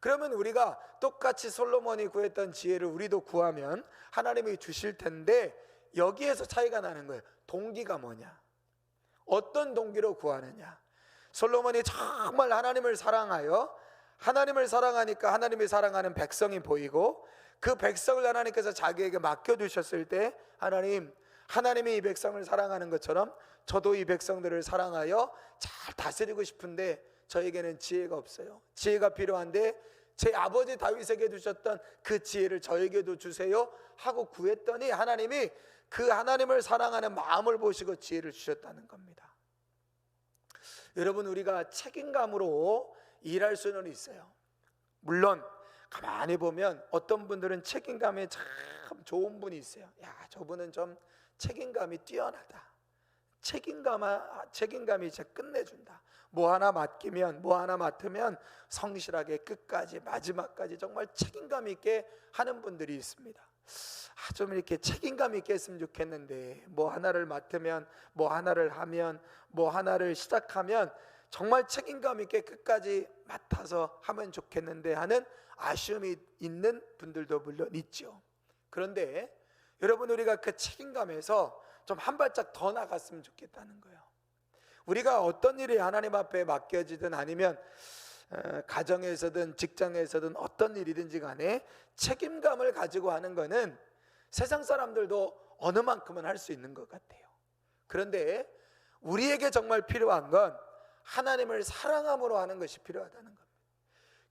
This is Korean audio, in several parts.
그러면 우리가 똑같이 솔로몬이 구했던 지혜를 우리도 구하면 하나님이 주실 텐데, 여기에서 차이가 나는 거예요. 동기가 뭐냐, 어떤 동기로 구하느냐. 솔로몬이 정말 하나님을 사랑하여, 하나님을 사랑하니까 하나님이 사랑하는 백성이 보이고, 그 백성을 하나님께서 자기에게 맡겨두셨을 때 하나님이 이 백성을 사랑하는 것처럼 저도 이 백성들을 사랑하여 잘 다스리고 싶은데 저에게는 지혜가 없어요. 지혜가 필요한데 제 아버지 다윗에게 주셨던 그 지혜를 저에게도 주세요 하고 구했더니 하나님이 그 하나님을 사랑하는 마음을 보시고 지혜를 주셨다는 겁니다. 여러분, 우리가 책임감으로 일할 수는 있어요. 물론 가만히 보면 어떤 분들은 책임감이 참 좋은 분이 있어요. 야, 저분은 좀 책임감이 뛰어나다. 책임감이 진짜 끝내준다. 뭐 하나 맡으면 성실하게 끝까지 마지막까지 정말 책임감 있게 하는 분들이 있습니다. 좀 이렇게 책임감 있게 했으면 좋겠는데, 뭐 하나를 맡으면, 뭐 하나를 하면, 뭐 하나를 시작하면 정말 책임감 있게 끝까지 맡아서 하면 좋겠는데 하는 아쉬움이 있는 분들도 물론 있죠. 그런데 여러분, 우리가 그 책임감에서 좀 한 발짝 더 나갔으면 좋겠다는 거예요. 우리가 어떤 일이 하나님 앞에 맡겨지든 아니면 가정에서든 직장에서든 어떤 일이든지 간에 책임감을 가지고 하는 거는 세상 사람들도 어느 만큼은 할 수 있는 것 같아요. 그런데 우리에게 정말 필요한 건 하나님을 사랑함으로 하는 것이 필요하다는 겁니다.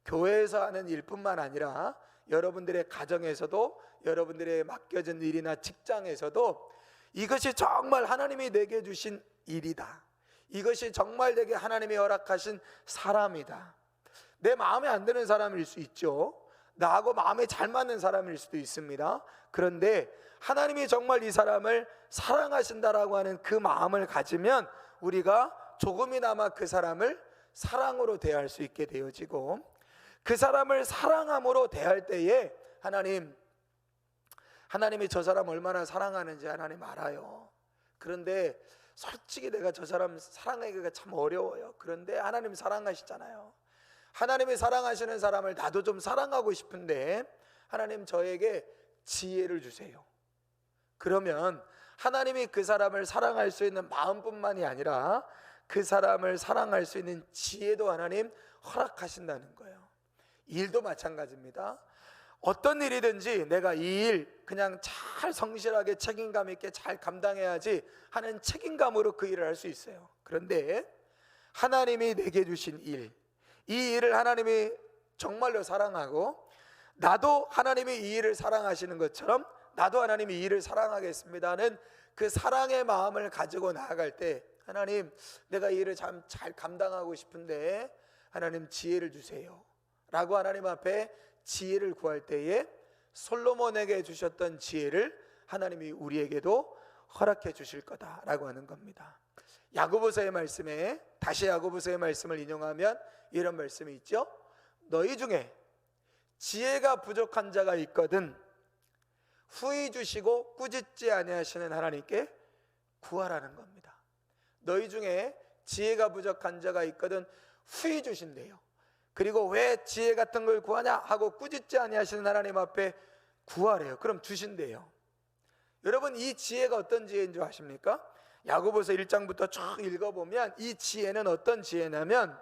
교회에서 하는 일뿐만 아니라 여러분들의 가정에서도, 여러분들의 맡겨진 일이나 직장에서도 이것이 정말 하나님이 내게 주신 일이다, 이것이 정말 내게 하나님이 허락하신 사람이다. 내 마음에 안 드는 사람일 수 있죠. 나하고 마음에 잘 맞는 사람일 수도 있습니다. 그런데 하나님이 정말 이 사람을 사랑하신다라고 하는 그 마음을 가지면 우리가 조금이나마 그 사람을 사랑으로 대할 수 있게 되어지고, 그 사람을 사랑함으로 대할 때에 하나님이 저 사람 얼마나 사랑하는지 하나님 알아요. 그런데 솔직히 내가 저 사람 사랑하기가 참 어려워요. 그런데 하나님 사랑하시잖아요. 하나님이 사랑하시는 사람을 나도 좀 사랑하고 싶은데 하나님 저에게 지혜를 주세요. 그러면 하나님이 그 사람을 사랑할 수 있는 마음뿐만이 아니라 그 사람을 사랑할 수 있는 지혜도 하나님 허락하신다는 거예요. 일도 마찬가지입니다. 어떤 일이든지 내가 이 일 그냥 잘 성실하게 책임감 있게 잘 감당해야지 하는 책임감으로 그 일을 할 수 있어요. 그런데 하나님이 내게 주신 일, 이 일을 하나님이 정말로 사랑하고, 나도 하나님이 이 일을 사랑하시는 것처럼 나도 하나님이 이 일을 사랑하겠습니다는 그 사랑의 마음을 가지고 나아갈 때, 하나님 내가 이 일을 참 잘 감당하고 싶은데 하나님 지혜를 주세요 라고 하나님 앞에 지혜를 구할 때에 솔로몬에게 주셨던 지혜를 하나님이 우리에게도 허락해 주실 거다라고 하는 겁니다. 야고보서의 말씀에, 다시 야고보서의 말씀을 인용하면 이런 말씀이 있죠. 너희 중에 지혜가 부족한 자가 있거든 후히 주시고 꾸짖지 아니하시는 하나님께 구하라는 겁니다. 너희 중에 지혜가 부족한 자가 있거든 후히 주신대요. 그리고 왜 지혜 같은 걸 구하냐 하고 꾸짖지 아니하시는 하나님 앞에 구하래요. 그럼 주신대요. 여러분, 이 지혜가 어떤 지혜인 줄 아십니까? 야고보서 1장부터 쭉 읽어보면 이 지혜는 어떤 지혜냐면,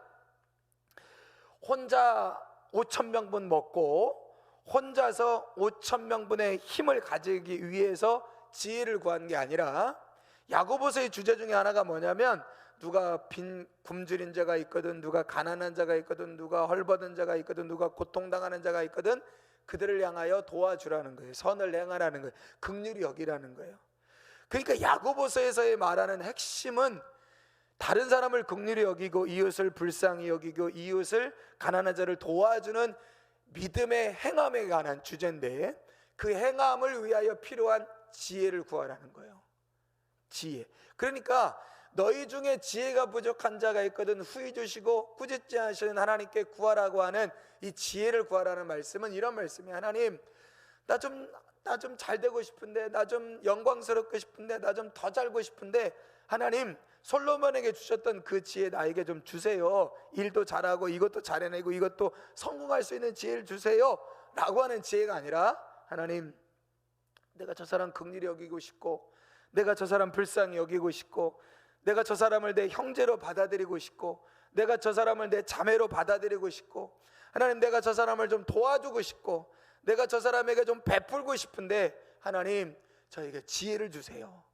혼자 5,000명분 먹고 혼자서 5,000명분의 힘을 가지기 위해서 지혜를 구한 게 아니라, 야고보서의 주제 중에 하나가 뭐냐면, 누가 빈 굶주린 자가 있거든, 누가 가난한 자가 있거든, 누가 헐벗은 자가 있거든, 누가 고통당하는 자가 있거든, 그들을 향하여 도와주라는 거예요. 선을 행하라는 거예요. 긍휼히 여기라는 거예요. 그러니까 야고보서에서의 말하는 핵심은 다른 사람을 긍휼히 여기고 이웃을 불쌍히 여기고 이웃을, 가난한 자를 도와주는 믿음의 행함에 관한 주제인데, 그 행함을 위하여 필요한 지혜를 구하라는 거예요. 지혜. 그러니까 너희 중에 지혜가 부족한 자가 있거든 후히 주시고 꾸짖지 않으시는 하나님께 구하라고 하는 이 지혜를 구하라는 말씀은 이런 말씀이에요. 하나님, 나 좀 잘 되고 싶은데, 나 좀 영광스럽고 싶은데, 나 좀 더 살고 싶은데 하나님 솔로몬에게 주셨던 그 지혜 나에게 좀 주세요. 일도 잘하고 이것도 잘해내고 이것도 성공할 수 있는 지혜를 주세요 라고 하는 지혜가 아니라, 하나님, 내가 저 사람 긍휼히 여기고 싶고, 내가 저 사람 불쌍히 여기고 싶고, 내가 저 사람을 내 형제로 받아들이고 싶고, 내가 저 사람을 내 자매로 받아들이고 싶고, 하나님, 내가 저 사람을 좀 도와주고 싶고, 내가 저 사람에게 좀 베풀고 싶은데, 하나님, 저에게 지혜를 주세요.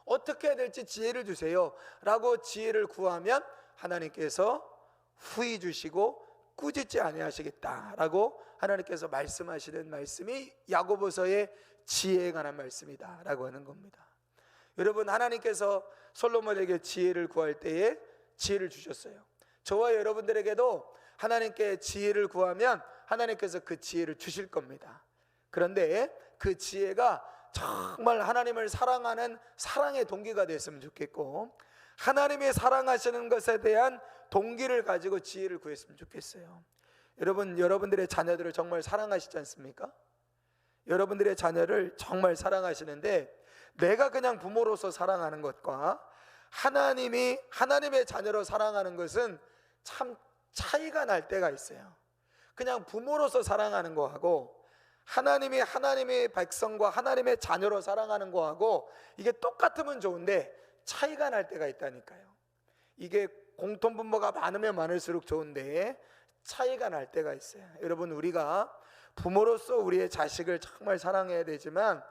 어떻게 해야 될지 지혜를 주세요 라고 지혜를 구하면 하나님께서 후히 주시고 꾸짖지 아니하시겠다라고 하나님께서 말씀하시는 말씀이 야고보서의 지혜에 관한 말씀이다 라고 하는 겁니다. 여러분, 하나님께서 솔로몬에게 지혜를 구할 때에 지혜를 주셨어요. 저와 여러분들에게도 하나님께 지혜를 구하면 하나님께서 그 지혜를 주실 겁니다. 그런데 그 지혜가 정말 하나님을 사랑하는 사랑의 동기가 됐으면 좋겠고, 하나님이 사랑하시는 것에 대한 동기를 가지고 지혜를 구했으면 좋겠어요. 여러분, 여러분들의 자녀들을 정말 사랑하시지 않습니까? 여러분들의 자녀를 정말 사랑하시는데, 내가 그냥 부모로서 사랑하는 것과 하나님의 자녀로 사랑하는 것은 참 차이가 날 때가 있어요. 그냥 부모로서 사랑하는 거하고 하나님의 백성과 하나님의 자녀로 사랑하는 거하고 이게 똑같으면 좋은데 차이가 날 때가 있다니까요. 이게 공통분모가 많으면 많을수록 좋은데 차이가 날 때가 있어요. 여러분, 우리가 부모로서 우리의 자식을 정말 사랑해야 되지만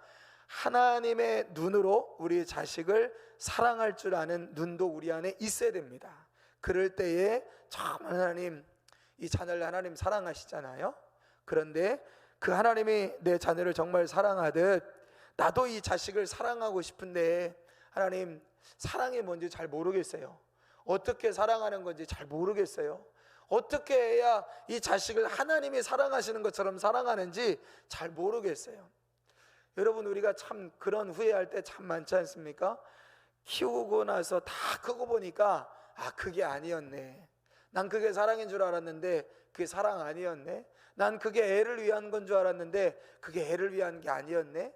하나님의 눈으로 우리의 자식을 사랑할 줄 아는 눈도 우리 안에 있어야 됩니다. 그럴 때에 정말 하나님, 이 자녀를 하나님 사랑하시잖아요. 그런데 그 하나님이 내 자녀를 정말 사랑하듯 나도 이 자식을 사랑하고 싶은데, 하나님, 사랑이 뭔지 잘 모르겠어요. 어떻게 사랑하는 건지 잘 모르겠어요. 어떻게 해야 이 자식을 하나님이 사랑하시는 것처럼 사랑하는지 잘 모르겠어요. 여러분, 우리가 참 그런 후회할 때 참 많지 않습니까? 키우고 나서 다 크고 보니까 그게 아니었네. 난 그게 사랑인 줄 알았는데 그게 사랑 아니었네. 난 그게 애를 위한 건 줄 알았는데 그게 애를 위한 게 아니었네.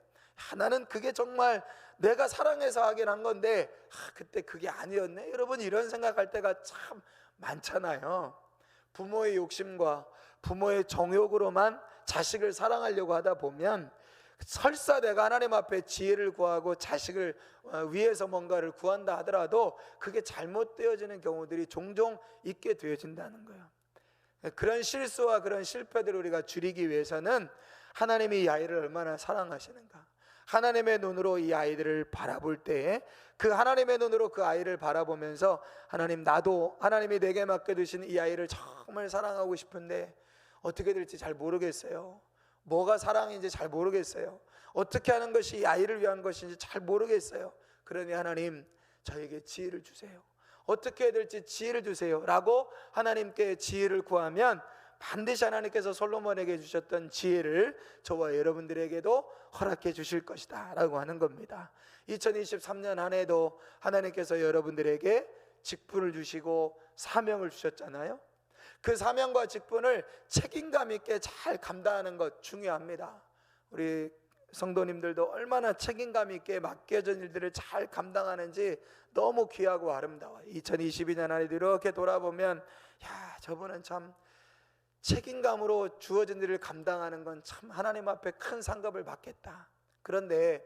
나는 그게 정말 내가 사랑해서 하긴 한 건데 그때 그게 아니었네. 여러분, 이런 생각할 때가 참 많잖아요. 부모의 욕심과 부모의 정욕으로만 자식을 사랑하려고 하다 보면 설사 내가 하나님 앞에 지혜를 구하고 자식을 위해서 뭔가를 구한다 하더라도 그게 잘못되어지는 경우들이 종종 있게 되어진다는 거예요. 그런 실수와 그런 실패들을 우리가 줄이기 위해서는 하나님이 이 아이를 얼마나 사랑하시는가, 하나님의 눈으로 이 아이들을 바라볼 때에 그 하나님의 눈으로 그 아이를 바라보면서, 하나님, 나도 하나님이 내게 맡겨두신 이 아이를 정말 사랑하고 싶은데 어떻게 될지 잘 모르겠어요. 뭐가 사랑인지 잘 모르겠어요. 어떻게 하는 것이 이 아이를 위한 것인지 잘 모르겠어요. 그러니 하나님, 저에게 지혜를 주세요. 어떻게 해야 될지 지혜를 주세요 라고 하나님께 지혜를 구하면 반드시 하나님께서 솔로몬에게 주셨던 지혜를 저와 여러분들에게도 허락해 주실 것이다 라고 하는 겁니다. 2023년 한 해도 하나님께서 여러분들에게 직분을 주시고 사명을 주셨잖아요. 그 사명과 직분을 책임감 있게 잘 감당하는 것 중요합니다. 우리 성도님들도 얼마나 책임감 있게 맡겨진 일들을 잘 감당하는지 너무 귀하고 아름다워요. 2022년 안에 이렇게 돌아보면, 저분은 참 책임감으로 주어진 일을 감당하는 건 참 하나님 앞에 큰 상급을 받겠다. 그런데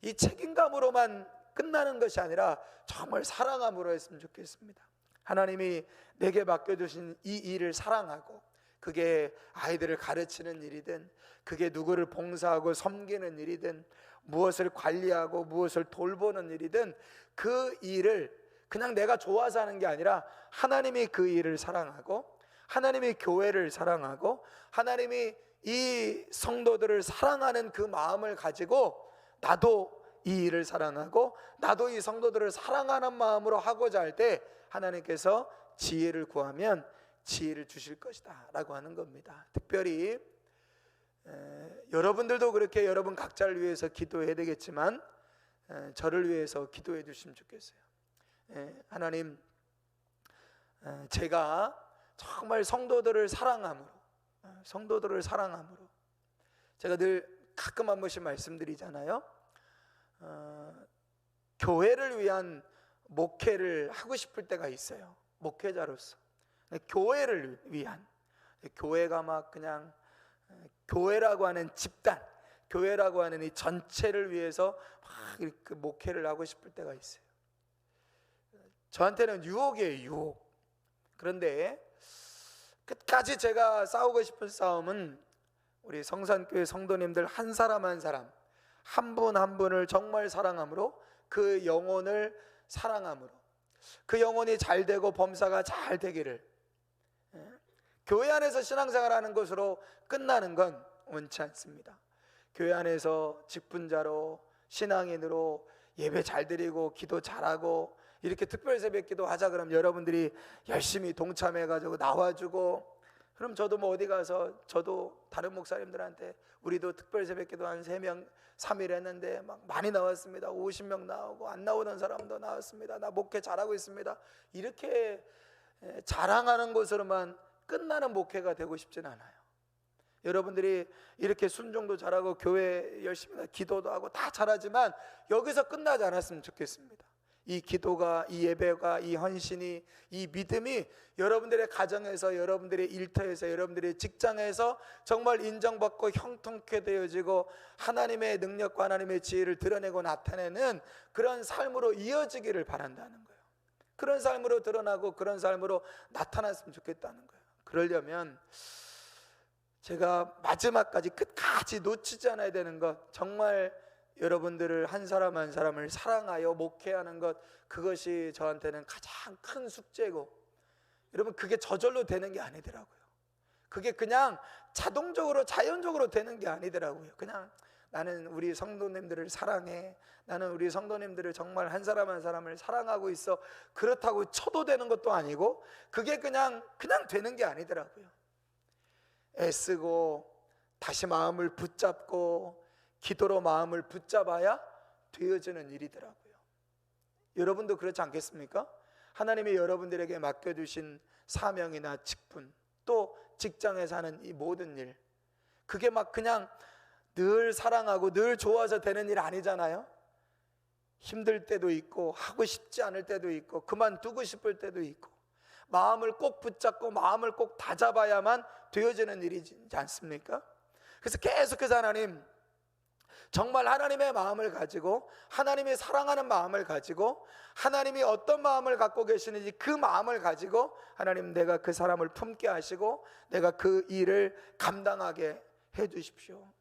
이 책임감으로만 끝나는 것이 아니라 정말 사랑함으로 했으면 좋겠습니다. 하나님이 내게 맡겨주신 이 일을 사랑하고, 그게 아이들을 가르치는 일이든, 그게 누구를 봉사하고 섬기는 일이든, 무엇을 관리하고 무엇을 돌보는 일이든, 그 일을 그냥 내가 좋아서 하는 게 아니라 하나님이 그 일을 사랑하고, 하나님이 교회를 사랑하고, 하나님이 이 성도들을 사랑하는 그 마음을 가지고 나도 이 일을 사랑하고 나도 이 성도들을 사랑하는 마음으로 하고자 할 때 하나님께서 지혜를 구하면 지혜를 주실 것이다 라고 하는 겁니다. 특별히 여러분들도 그렇게 여러분 각자를 위해서 기도해야 되겠지만 저를 위해서 기도해 주시면 좋겠어요. 하나님, 제가 정말 성도들을 사랑함으로 제가 늘 가끔 한 번씩 말씀드리잖아요. 교회를 위한 목회를 하고 싶을 때가 있어요. 목회자로서 교회를 위한, 교회가 막 그냥 교회라고 하는 집단, 교회라고 하는 이 전체를 위해서 막 이렇게 목회를 하고 싶을 때가 있어요. 저한테는 유혹이에요, 유혹. 그런데 끝까지 제가 싸우고 싶은 싸움은 우리 성산교회 성도님들 한 사람 한 사람, 한 분 한 분을 정말 사랑함으로, 그 영혼을 사랑함으로, 그 영혼이 잘 되고 범사가 잘 되기를. 교회 안에서 신앙생활하는 것으로 끝나는 건 원치 않습니다. 교회 안에서 직분자로, 신앙인으로 예배 잘 드리고 기도 잘하고 이렇게 특별 새벽 기도 하자 그러면 여러분들이 열심히 동참해 가지고 나와주고, 그럼 저도 뭐 어디 가서 저도 다른 목사님들한테 우리도 특별 새벽 기도 한 3명 3일 했는데 막 많이 나왔습니다. 50명 나오고 안 나오던 사람도 나왔습니다. 나 목회 잘하고 있습니다. 이렇게 자랑하는 것으로만 끝나는 목회가 되고 싶진 않아요. 여러분들이 이렇게 순종도 잘하고 교회 열심히 기도도 하고 다 잘하지만 여기서 끝나지 않았으면 좋겠습니다. 이 기도가, 이 예배가, 이 헌신이, 이 믿음이 여러분들의 가정에서, 여러분들의 일터에서, 여러분들의 직장에서 정말 인정받고 형통케 되어지고 하나님의 능력과 하나님의 지혜를 드러내고 나타내는 그런 삶으로 이어지기를 바란다는 거예요. 그런 삶으로 드러나고 그런 삶으로 나타났으면 좋겠다는 거예요. 그러려면 제가 마지막까지 끝까지 놓치지 않아야 되는 것, 정말 여러분들을 한 사람 한 사람을 사랑하여 목회하는 것, 그것이 저한테는 가장 큰 숙제고, 여러분 그게 저절로 되는 게 아니더라고요. 그게 그냥 자동적으로 자연적으로 되는 게 아니더라고요. 그냥 나는 우리 성도님들을 사랑해, 나는 우리 성도님들을 정말 한 사람 한 사람을 사랑하고 있어, 그렇다고 쳐도 되는 것도 아니고 그게 그냥 되는 게 아니더라고요. 애쓰고 다시 마음을 붙잡고 기도로 마음을 붙잡아야 되어지는 일이더라고요. 여러분도 그렇지 않겠습니까? 하나님이 여러분들에게 맡겨주신 사명이나 직분, 또 직장에서 하는 이 모든 일, 그게 막 그냥 늘 사랑하고 늘 좋아서 되는 일 아니잖아요. 힘들 때도 있고 하고 싶지 않을 때도 있고 그만두고 싶을 때도 있고, 마음을 꼭 붙잡고 마음을 꼭 다잡아야만 되어지는 일이지 않습니까? 그래서 계속해서 하나님, 정말 하나님의 마음을 가지고, 하나님이 사랑하는 마음을 가지고, 하나님이 어떤 마음을 갖고 계시는지 그 마음을 가지고, 하나님 내가 그 사람을 품게 하시고 내가 그 일을 감당하게 해 주십시오.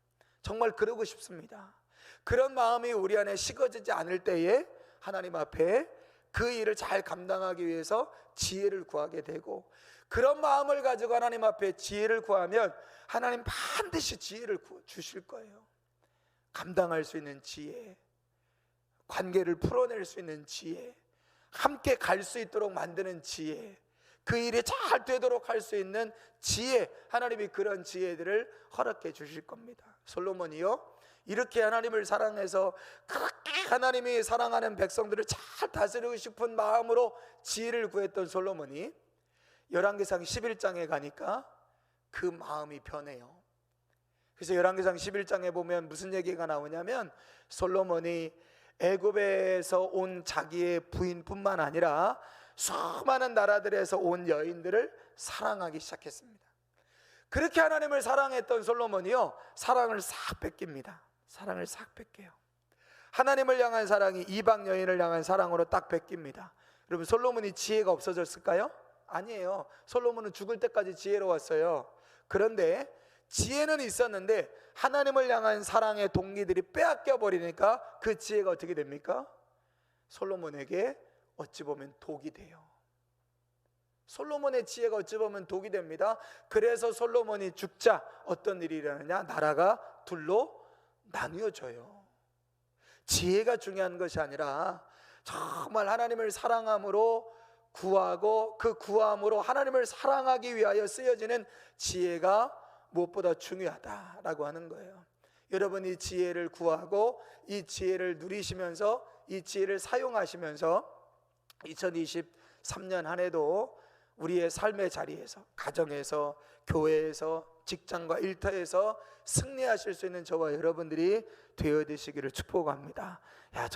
정말 그러고 싶습니다. 그런 마음이 우리 안에 식어지지 않을 때에 하나님 앞에 그 일을 잘 감당하기 위해서 지혜를 구하게 되고, 그런 마음을 가지고 하나님 앞에 지혜를 구하면 하나님 반드시 지혜를 주실 거예요. 감당할 수 있는 지혜, 관계를 풀어낼 수 있는 지혜, 함께 갈 수 있도록 만드는 지혜, 그 일이 잘 되도록 할 수 있는 지혜, 하나님이 그런 지혜들을 허락해 주실 겁니다. 솔로몬이요, 이렇게 하나님을 사랑해서 그렇게 하나님이 사랑하는 백성들을 잘 다스리고 싶은 마음으로 지혜를 구했던 솔로몬이 열왕기상 11장에 가니까 그 마음이 변해요. 그래서 열왕기상 11장에 보면 무슨 얘기가 나오냐면, 솔로몬이 애굽에서 온 자기의 부인뿐만 아니라 수많은 나라들에서 온 여인들을 사랑하기 시작했습니다. 그렇게 하나님을 사랑했던 솔로몬이요, 사랑을 싹 뺏깁니다. 사랑을 싹 뺏겨요. 하나님을 향한 사랑이 이방 여인을 향한 사랑으로 딱 뺏깁니다. 여러분, 솔로몬이 지혜가 없어졌을까요? 아니에요. 솔로몬은 죽을 때까지 지혜로웠어요. 그런데 지혜는 있었는데 하나님을 향한 사랑의 동기들이 빼앗겨 버리니까 그 지혜가 어떻게 됩니까? 솔로몬에게 어찌 보면 독이 돼요. 솔로몬의 지혜가 어찌 보면 독이 됩니다. 그래서 솔로몬이 죽자 어떤 일이 일어나냐? 나라가 둘로 나뉘어져요. 지혜가 중요한 것이 아니라 정말 하나님을 사랑함으로 구하고, 그 구함으로 하나님을 사랑하기 위하여 쓰여지는 지혜가 무엇보다 중요하다라고 하는 거예요. 여러분이 지혜를 구하고 이 지혜를 누리시면서, 이 지혜를 사용하시면서 2023년 한 해도 우리의 삶의 자리에서, 가정에서, 교회에서, 직장과 일터에서 승리하실 수 있는 저와 여러분들이 되어지시기를 축복합니다. 야,